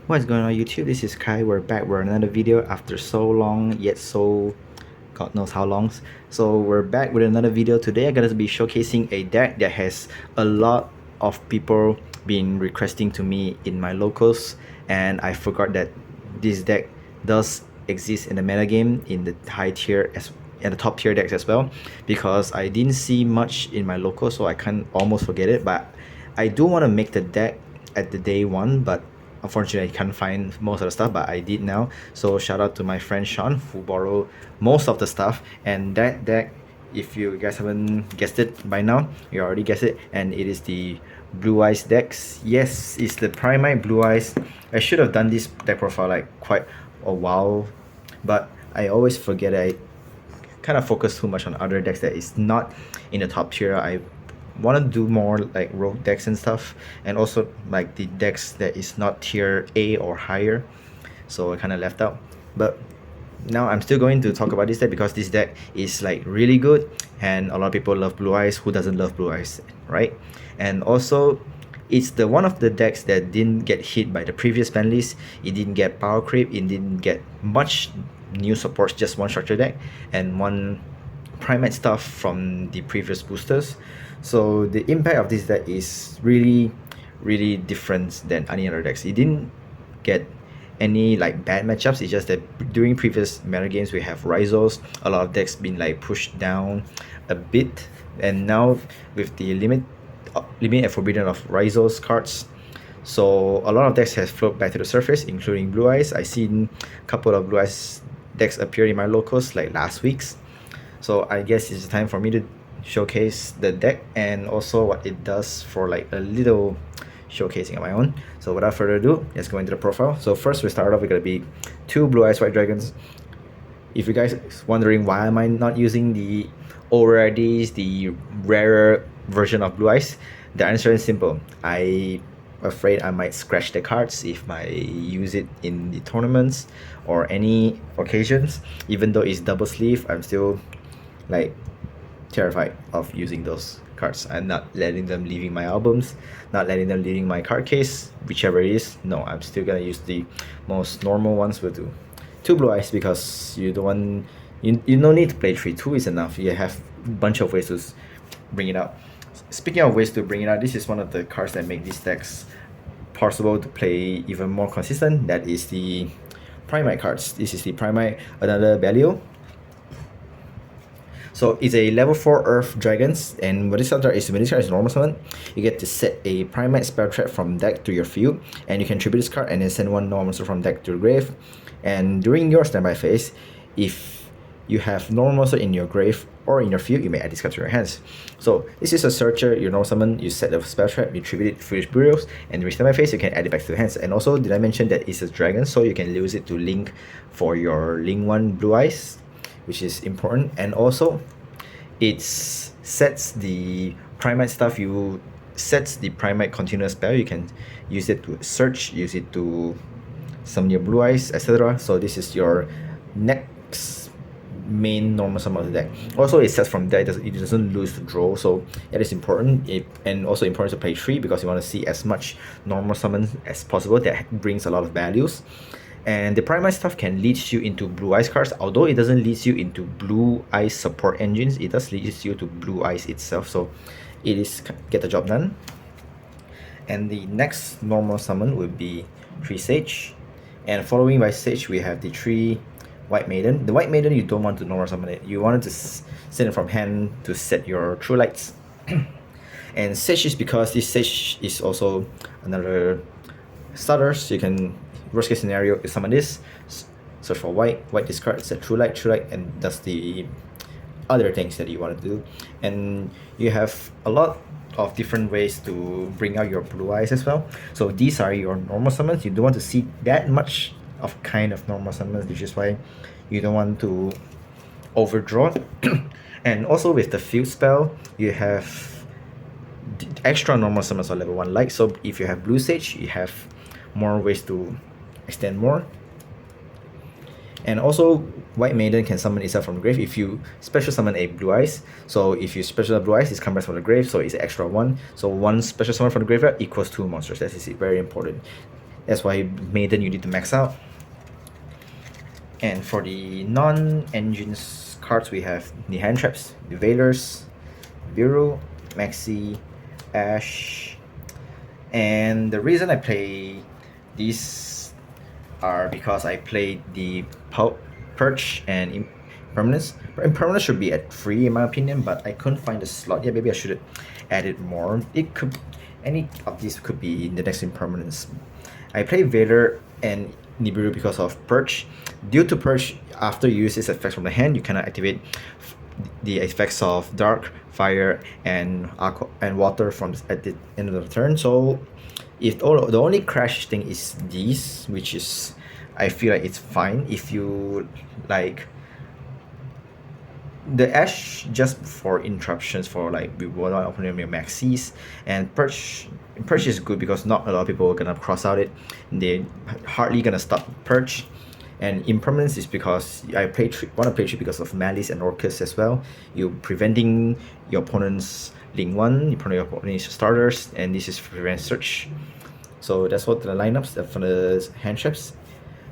What's going on YouTube? This is Kai. We're back with another video after so long, yet so God knows how long. So we're back with another video. Today I'm gonna be showcasing a deck that has a lot of people been requesting to me in my locals, and I forgot that this deck does exist in the meta game in the high tier as and the top tier decks as well, because I didn't see much in my local, so I can't almost forget it. But I do want to make the deck at the day one, but unfortunately I can't find most of the stuff, but I did now. So shout out to my friend Sean who borrowed most of the stuff, and that deck, if you guys haven't guessed it by now, you already guessed it, and it is the Blue Eyes decks. Yes, it's the Primite Blue Eyes. I should have done this deck profile like quite a while, but I always forget. I kind of focus too much on other decks that is not in the top tier. I want to do more like rogue decks and stuff, and also like the decks that is not tier A or higher, so I kind of left out. But now I'm still going to talk about this deck because this deck is like really good, and a lot of people love Blue Eyes. Who doesn't love Blue Eyes, right? And also it's the one of the decks that didn't get hit by the previous ban list. It didn't get power creep, it didn't get much new supports, just one structure deck and one primate stuff from the previous boosters. So the impact of this deck is really different than any other decks. It didn't get any like bad matchups. It's just that during previous meta games we have Rizos, a lot of decks been like pushed down a bit, and now with the limit and forbidden of Rizos cards, so a lot of decks have floated back to the surface, including Blue Eyes. I seen a couple of Blue Eyes decks appear in my locals like last week's. So I guess it's time for me to showcase the deck and also what it does for like a little showcasing of my own. So without further ado, let's go into the profile. So first we start off, we're gonna be 2 Blue Eyes White Dragons. If you guys wondering why am I not using the ORDs, the rarer version of Blue Eyes, the answer is simple. I afraid I might scratch the cards if I use it in the tournaments or any occasions. Even though it's double sleeve, I'm still like terrified of using those cards. I'm not letting them leaving my albums, not letting them leaving my card case, whichever it is. No, I'm still gonna use the most normal ones will do. 2 Blue Eyes because you don't want, you no need to play 3. 2 is enough. You have a bunch of ways to bring it out. Speaking of ways to bring it out, this is one of the cards that make these decks possible to play even more consistent. That is the Primite cards. This is the Primite, another value. So it's a level 4 Earth Dragons, and what this card is, when this card is normal summon, you get to set a Primite spell trap from deck to your field, and you can tribute this card and then send one normal monster from deck to your grave. And during your standby phase, if you have normal monster in your grave or in your field, you may add this card to your hands. So this is a searcher, you normal summon, you set a spell trap, you tribute it Foolish Burials, and during standby phase you can add it back to the hands. And also, did I mention that it's a dragon, so you can use it to link for your Link 1 Blue Eyes, which is important. And also it sets the Primite stuff, you sets the Primite continuous spell, you can use it to search, use it to summon your Blue Eyes, etc. So this is your next main normal summon of the deck. Also it sets from deck, it doesn't lose the draw, so that is important. And also important to play 3 because you want to see as much normal summon as possible. That brings a lot of values. And the Primite stuff can lead you into Blue Eyes cards, although it doesn't lead you into Blue Eyes support engines, it does lead you to Blue Eyes itself, so it is get the job done. And the next normal summon will be 3 Sage, and following by Sage we have the 3 White Maiden. The White Maiden, you don't want to normal summon it, you want to send it from hand to set your True Lights. And Sage is because this Sage is also another starter, so you can, worst case scenario, you summon this, search for white discard, set True Light, and does the other things that you want to do. And you have a lot of different ways to bring out your Blue Eyes as well. So these are your normal summons. You don't want to see that much of kind of normal summons, which is why you don't want to overdraw. And also with the field spell, you have extra normal summons on level 1 light. So if you have Blue Sage, you have more ways to extend more. And also White Maiden can summon itself from the grave if you special summon a Blue Eyes. So if you special Blue Eyes, it comes back from the grave, so it's extra 1. So 1 special summon from the graveyard equals 2 monsters. That is very important. That's why Maiden you need to max out. And for the non-engines cards, we have the hand traps, the Veilers, Viru, Maxi, Ash. And the reason I play these are because I played the Perch and Impermanence. Impermanence should be at 3 in my opinion, but I couldn't find the slot yet. Maybe I should add it more. It could, any of these could be in the next Impermanence. I play Veiler and Nibiru because of Perch. Due to Perch, after you use its effects from the hand, you cannot activate the effects of Dark, Fire, and Aqua and Water from at the end of the turn. So, if the only crash thing is these, which is I feel like it's fine if you like the Ash just for interruptions for like we will not open your maxis, and Perch is good because not a lot of people are gonna cross out it. They hardly gonna stop Perch. And Impermanence is because I want to play 3 because of Malice and Orcus as well. You're preventing your opponent's Link 1, you prevent your opponent's starters, and this is prevent search. So that's what the lineups for the hand traps.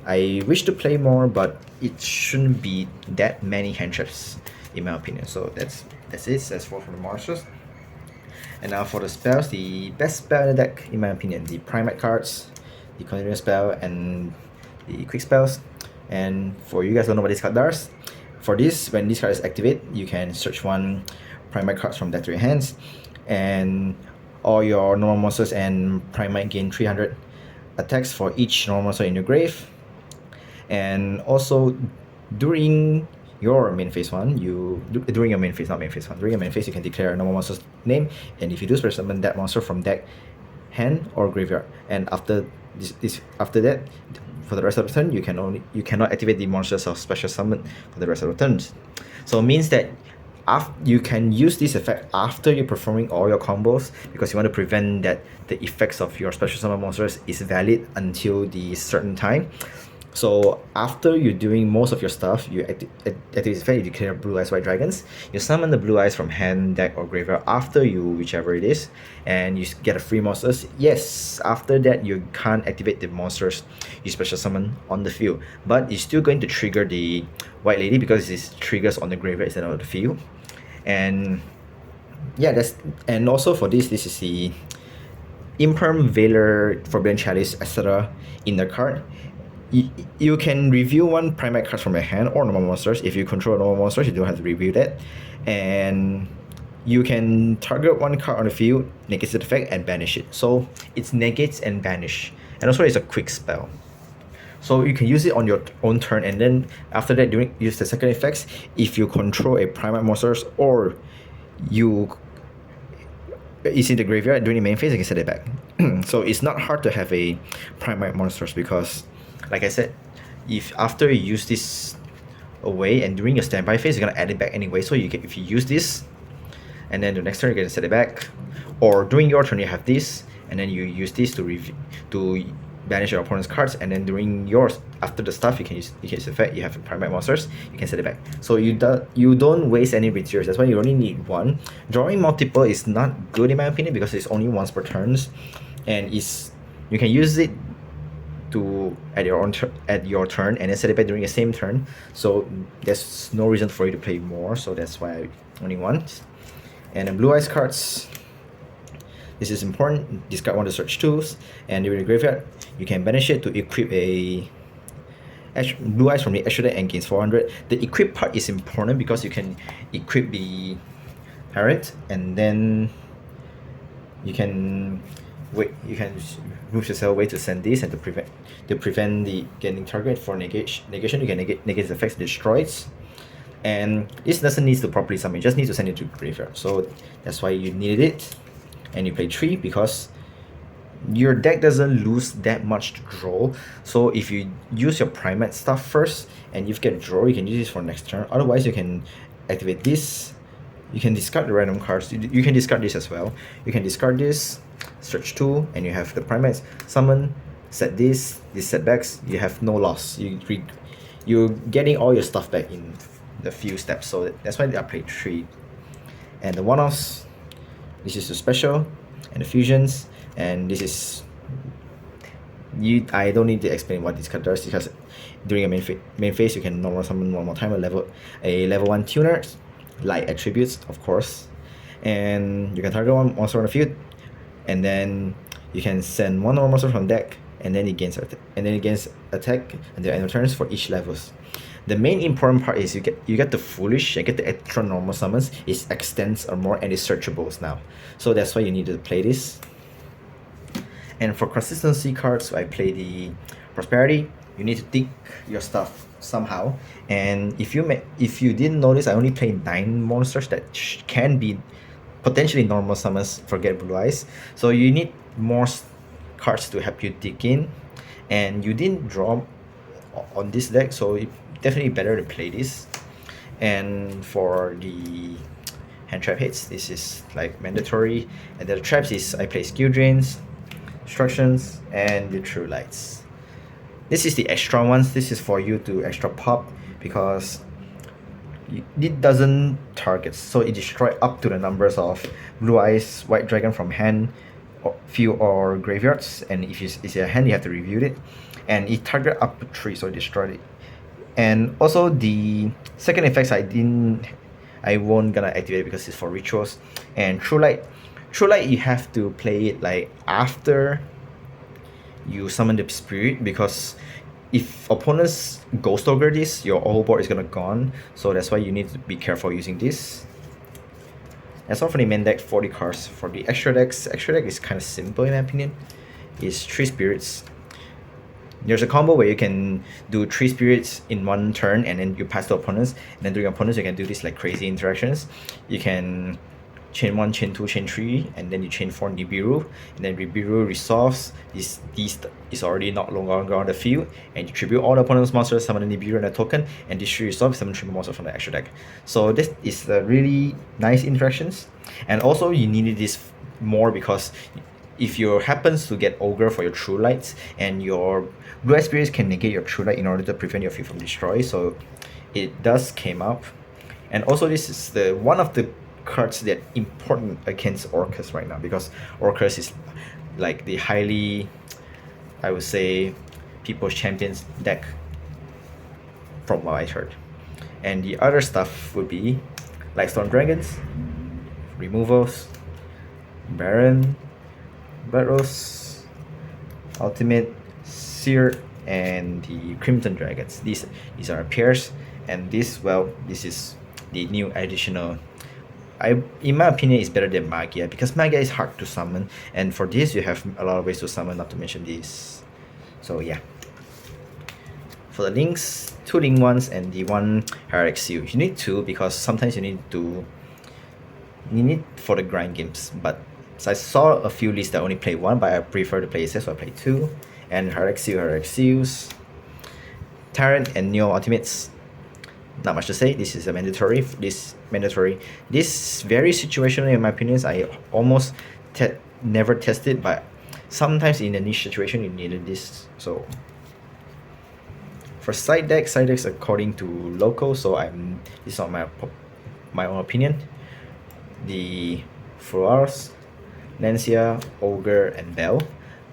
I wish to play more, but it shouldn't be that many hand traps in my opinion. So that's it. That's for the monsters. And now for the spells, the best spell in the deck in my opinion, the Primite cards, the continuous spell, and the quick spells. And for you guys don't know what this card does, for this, when this card is activate, you can search 1 Primite cards from deck to your hands, and all your normal monsters and Primite gain 300 attacks for each normal monster in your grave. And also during your main phase during your main phase you can declare a normal monster's name, and if you do special summon that monster from deck, hand, or graveyard. And after after that, for the rest of the turn, you cannot activate the monsters of special summon for the rest of the turns. So it means that you can use this effect after you're performing all your combos, because you want to prevent that the effects of your special summon monsters is valid until the certain time. So after you're doing most of your stuff, you activate this effect, you declare Blue Eyes White Dragons. You summon the Blue Eyes from hand, deck, or graveyard after you, whichever it is, and you get a free monsters. Yes, after that you can't activate the monsters you special summon on the field, but it's still going to trigger the White Lady because it triggers on the graveyard instead of the field. And yeah, and also for this is the Imperm, Veiler, Forbidden Chalice, etc. in the card. You can review 1 Primite card from your hand or normal monsters. If you control normal monsters, you don't have to review that. And you can target 1 card on the field, negate the effect, and banish it. So it's negates and banish. And also it's a quick spell. So you can use it on your own turn, and then after that use the second effects if you control a Primite monsters or it's in the graveyard during the main phase, you can set it back. So it's not hard to have a Primite monsters because, like I said, if after you use this away and during your standby phase, you're gonna add it back anyway. So if you use this, and then the next turn you're gonna set it back, or during your turn you have this, and then you use this to banish your opponent's cards, and then during yours after the stuff you can use effect. You have Primite monsters, you can set it back. So you don't waste any materials. That's why you only need 1. Drawing multiple is not good in my opinion because it's only once per turns, and you can use it to at your turn and then set it back during the same turn. So there's no reason for you to play more. So that's why I only want. And then Blue Eyes cards. This is important. Discard 1 to search tools, and during the graveyard, you can banish it to equip a Blue Eyes from the extra deck and gains 400. The equip part is important because you can equip the parent, and then you can move yourself away to send this, and to prevent the getting target for negation. You can negate the effects destroys. And this doesn't need to properly summon, you just need to send it to graveyard. So that's why you needed it. And you play 3 because your deck doesn't lose that much to draw. So if you use your Primate stuff first and you get a draw, you can use this for next turn. Otherwise, you can activate this. You can discard the random cards. You can discard this as well. You can discard this, search 2, and you have the Primates. Summon, set this setbacks. You have no loss. You're getting all your stuff back in the few steps. So that's why I played 3. And the one-offs, this is the special, and the fusions, and this is I don't need to explain what this card does because during a main phase you can normal summon one more time a level 1 tuner, light attributes of course, and you can target one monster on the field, and then you can send one normal monster from deck, and then it gains attack until end of turns for each levels. The main important part is you get the foolish and get the extra normal summons. It extends or more and it's searchables now, so that's why you need to play this. And for consistency cards, I play the prosperity. You need to dig your stuff somehow, and if you didn't notice, I only play 9 monsters that can be potentially normal summons. Forget blue eyes, so you need more cards to help you dig in, and you didn't draw on this deck, so it definitely better to play this. And for the hand trap hits, this is like mandatory, and the traps is I play skill drains, instructions, and the true lights. This is the extra ones. This is for you to extra pop because it doesn't target, so it destroys up to the numbers of blue eyes white dragon from hand, or field, or graveyards, and if it's your hand you have to review it, and it target up to 3, so it destroyed it. And also the second effects I won't gonna activate because it's for rituals. And true light you have to play it like after you summon the spirit, because if opponents ghost ogre this, your whole board is gonna gone, so that's why you need to be careful using this. That's all for the main deck, 40 cards. For the extra deck is kind of simple in my opinion. It's 3 spirits. There's a combo where you can do 3 spirits in one turn and then you pass to opponents, and then during opponents you can do this like crazy interactions. You can chain 1, chain 2, chain 3, and then you chain 4 Nibiru, and then Nibiru resolves. This is already not longer on the field, and you tribute all the opponent's monsters, summon a Nibiru and a token, and this 3 resolves, summon 3 monsters from the extra deck. So this is the really nice interactions. And also you needed this more because if you happens to get ogre for your true lights, and your blue eyes spirits can negate your true light in order to prevent your field from destroy, so it does came up. And also this is the one of the cards that important against Orcus right now, because Orcus is like the highly, I would say, people's champions deck from what I heard. And the other stuff would be like Storm Dragons, removals, Baron, Barrows, Ultimate, Seer, and the Crimson Dragons. These are pairs, and this is the new additional. In my opinion, is better than Magia, because Magia is hard to summon, and for this you have a lot of ways to summon, not to mention this. So yeah. For the links, 2 link ones and the 1 Herrick Seal. You need 2 because sometimes you need for the grind games. But so I saw a few lists that only play 1, but I prefer to play SS, so I play 2. And Herrick Seals, Tyrant, and Neo Ultimates. Not much to say. This is a mandatory. This very situational in my opinion. I almost never tested, but sometimes in a niche situation you needed this. So for side decks according to local, so this is not my own opinion. The Flowers, Lancia, Ogre, and Bell.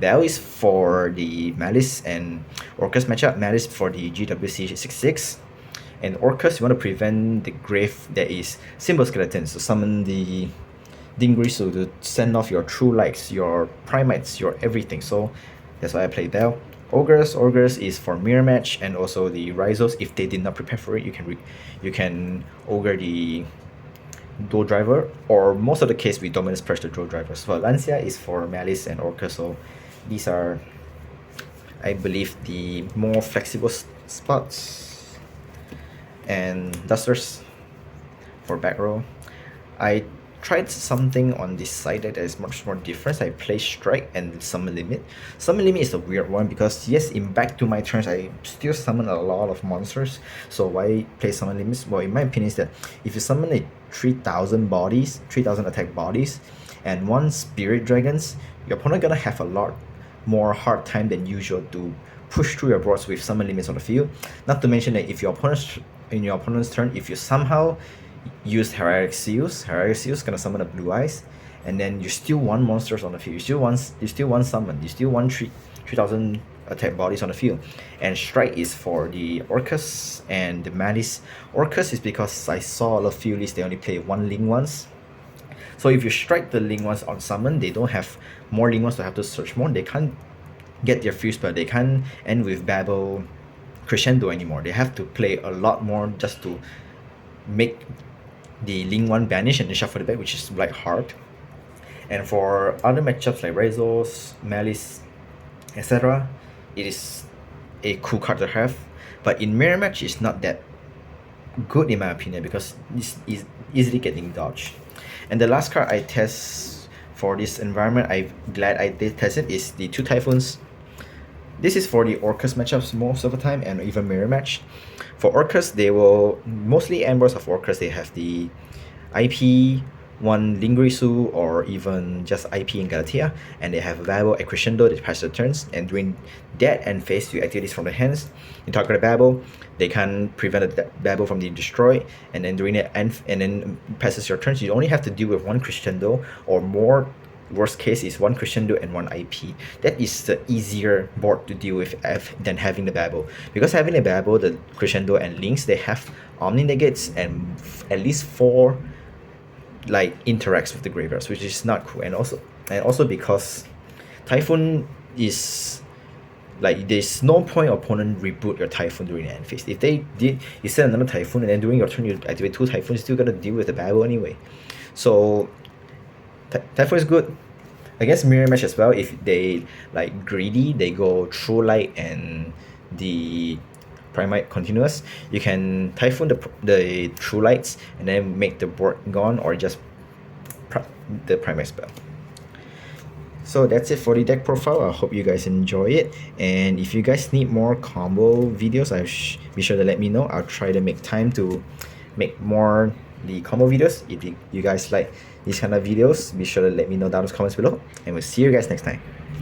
Bell is for the Malice and Orcus matchup. Malice for the GWC 66. And Orcus, you want to prevent the grave that is Symbol Skeleton, so summon the Dingrisu to send off your True Lights, your Primites, your everything. So that's why I play Bell. Ogres is for mirror match, and also the Rizos. If they did not prepare for it, you can Ogre the Dual Driver, or most of the case we Dominus Purge the Dual Driver. So Lancia is for Malice and Orcus. So these are, I believe, the more flexible spots. And Dusters for back row. I tried something on this side that is much more different. I play Strike and Summon Limit. Summon Limit is a weird one because yes, in back to my turns I still summon a lot of monsters. So why play Summon Limits? Well, in my opinion is that if you summon a 3000 attack bodies and 1 Spirit Dragons, your opponent gonna have a lot more hard time than usual to push through your boards with Summon Limits on the field. Not to mention that if your opponent's turn, if you somehow use Herrick Seals gonna summon a Blue Eyes, and then you still want monsters on the field. You still want summon. You still want 3000 attack bodies on the field. And Strike is for the Orcus and the Malice. Orcus is because I saw a few lists they only play one Ling once. So if you strike the Ling ones on summon, they don't have more Ling ones to have to search more. They can't get their fuse, but they can't end with Babel Crescendo anymore. They have to play a lot more just to make the Ling 1 banish and then shuffle the deck, which is like hard. And for other matchups like Rezos, Malice, etc., it is a cool card to have. But in mirror match, it's not that good in my opinion because it's easily getting dodged. And the last card I test for this environment, I'm glad I did test it, is the 2 Typhoons. This is for the Orcus matchups most of the time and even mirror match. For Orcus, they will mostly Embers of Orcus, they have the IP, one Lingrisu, or even just IP in Galatea, and they have Babel and Crescendo that pass the turns, and during that end phase, you activate this from the hands, you target the Babel, they can prevent the Babel from being destroyed, and then during the end, and then passes your turns, you only have to deal with one Crescendo, or more, worst case is one Crescendo and one IP. That is the easier board to deal with than having the Babel. Because having the Babel, the Crescendo and Links, they have Omni Negates and at least 4 like interacts with the graveyards, which is not cool. And also because Typhoon is like there's no point opponent reboot your Typhoon during the end phase. If they did, you send another Typhoon and then during your turn you activate 2 Typhoons, you still gotta deal with the Babel anyway. So Typhoon is good against mirror match as well. If they like greedy, they go True Light and the Primite continuous, you can Typhoon the True Lights and then make the board gone, or just the Primite spell. So that's it for the deck profile. I hope you guys enjoy it, and if you guys need more combo videos, be sure to let me know. I'll try to make time to make more the combo videos. If you guys like these kind of videos, be sure to let me know down in the comments below, and we'll see you guys next time.